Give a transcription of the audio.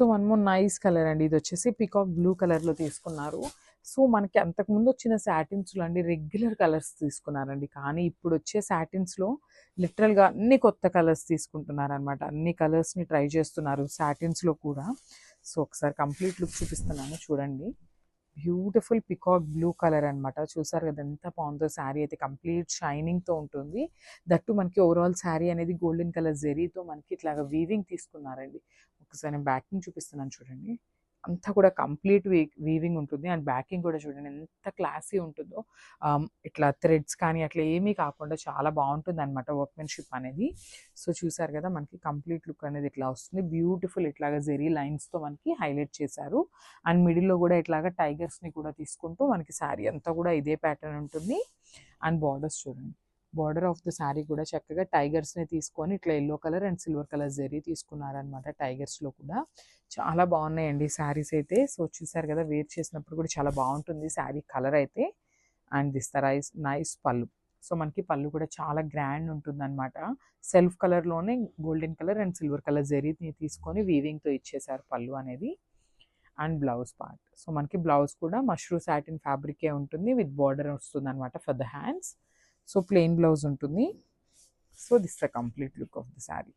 So one more nice colour అండి. ఇది వచ్చేసి పికాక్ బ్లూ కలర్లో తీసుకున్నారు. సో మనకి అంతకుముందు వచ్చిన సాటిన్స్లో అండి రెగ్యులర్ కలర్స్ తీసుకున్నారండి. కానీ ఇప్పుడు వచ్చే సాటిన్స్లో లిటరల్గా అన్ని కొత్త కలర్స్ తీసుకుంటున్నారు అనమాట. అన్ని కలర్స్ని ట్రై చేస్తున్నారు సాటిన్స్లో కూడా. సో ఒకసారి కంప్లీట్ లుక్ చూపిస్తున్నాను చూడండి. బ్యూటిఫుల్ పికాక్ బ్లూ కలర్ అనమాట. చూసారు కదా ఎంత బాగుందో. శారీ అయితే కంప్లీట్ షైనింగ్తో ఉంటుంది. దట్టు మనకి ఓవరాల్ శారీ అనేది గోల్డెన్ కలర్ జెరీతో మనకి ఇట్లాగా వీవింగ్ తీసుకున్నారండి. ఒకసారి నేను బ్యాకింగ్ చూపిస్తున్నాను చూడండి. అంతా కూడా కంప్లీట్ వీవింగ్ ఉంటుంది. అండ్ బ్యాకింగ్ కూడా చూడండి ఎంత క్లాసీ ఉంటుందో. ఇట్లా థ్రెడ్స్ కానీ అట్లా ఏమీ కాకుండా చాలా బాగుంటుంది అనమాట వర్క్మెన్షిప్ అనేది. సో చూసారు కదా మనకి కంప్లీట్ లుక్ అనేది ఇట్లా వస్తుంది. బ్యూటిఫుల్ ఇట్లాగా జెరీ లైన్స్తో మనకి హైలైట్ చేశారు. అండ్ మిడిల్లో కూడా ఇట్లాగా టైగర్స్ని కూడా తీసుకుంటూ మనకి శారీ అంతా కూడా ఇదే ప్యాటర్న్ ఉంటుంది. అండ్ బార్డర్స్ చూడండి. బార్డర్ ఆఫ్ ద శారీ కూడా చక్కగా టైగర్స్ని తీసుకొని ఇట్లా yellow colour and silver colour zari తీసుకున్నారనమాట. టైగర్స్లో కూడా చాలా బాగున్నాయండి శారీస్ అయితే. సో చూసారు కదా వేర్ చేసినప్పుడు కూడా చాలా బాగుంటుంది శారీ కలర్ అయితే. అండ్ దిస్ ద నైస్ పళ్ళు. సో మనకి పళ్ళు కూడా చాలా గ్రాండ్ ఉంటుంది అనమాట. సెల్ఫ్ కలర్లోనే golden colour and silver colour జరీని తీసుకొని వీవింగ్తో ఇచ్చేసారు పళ్ళు అనేది. And blouse part. సో మనకి బ్లౌజ్ కూడా మష్రూ సాటిన్ ఫ్యాబ్రికే ఉంటుంది విత్ బార్డర్ వస్తుంది అనమాట for the hands. So plain blouse ఉంటుంది. So this the complete look of the sari.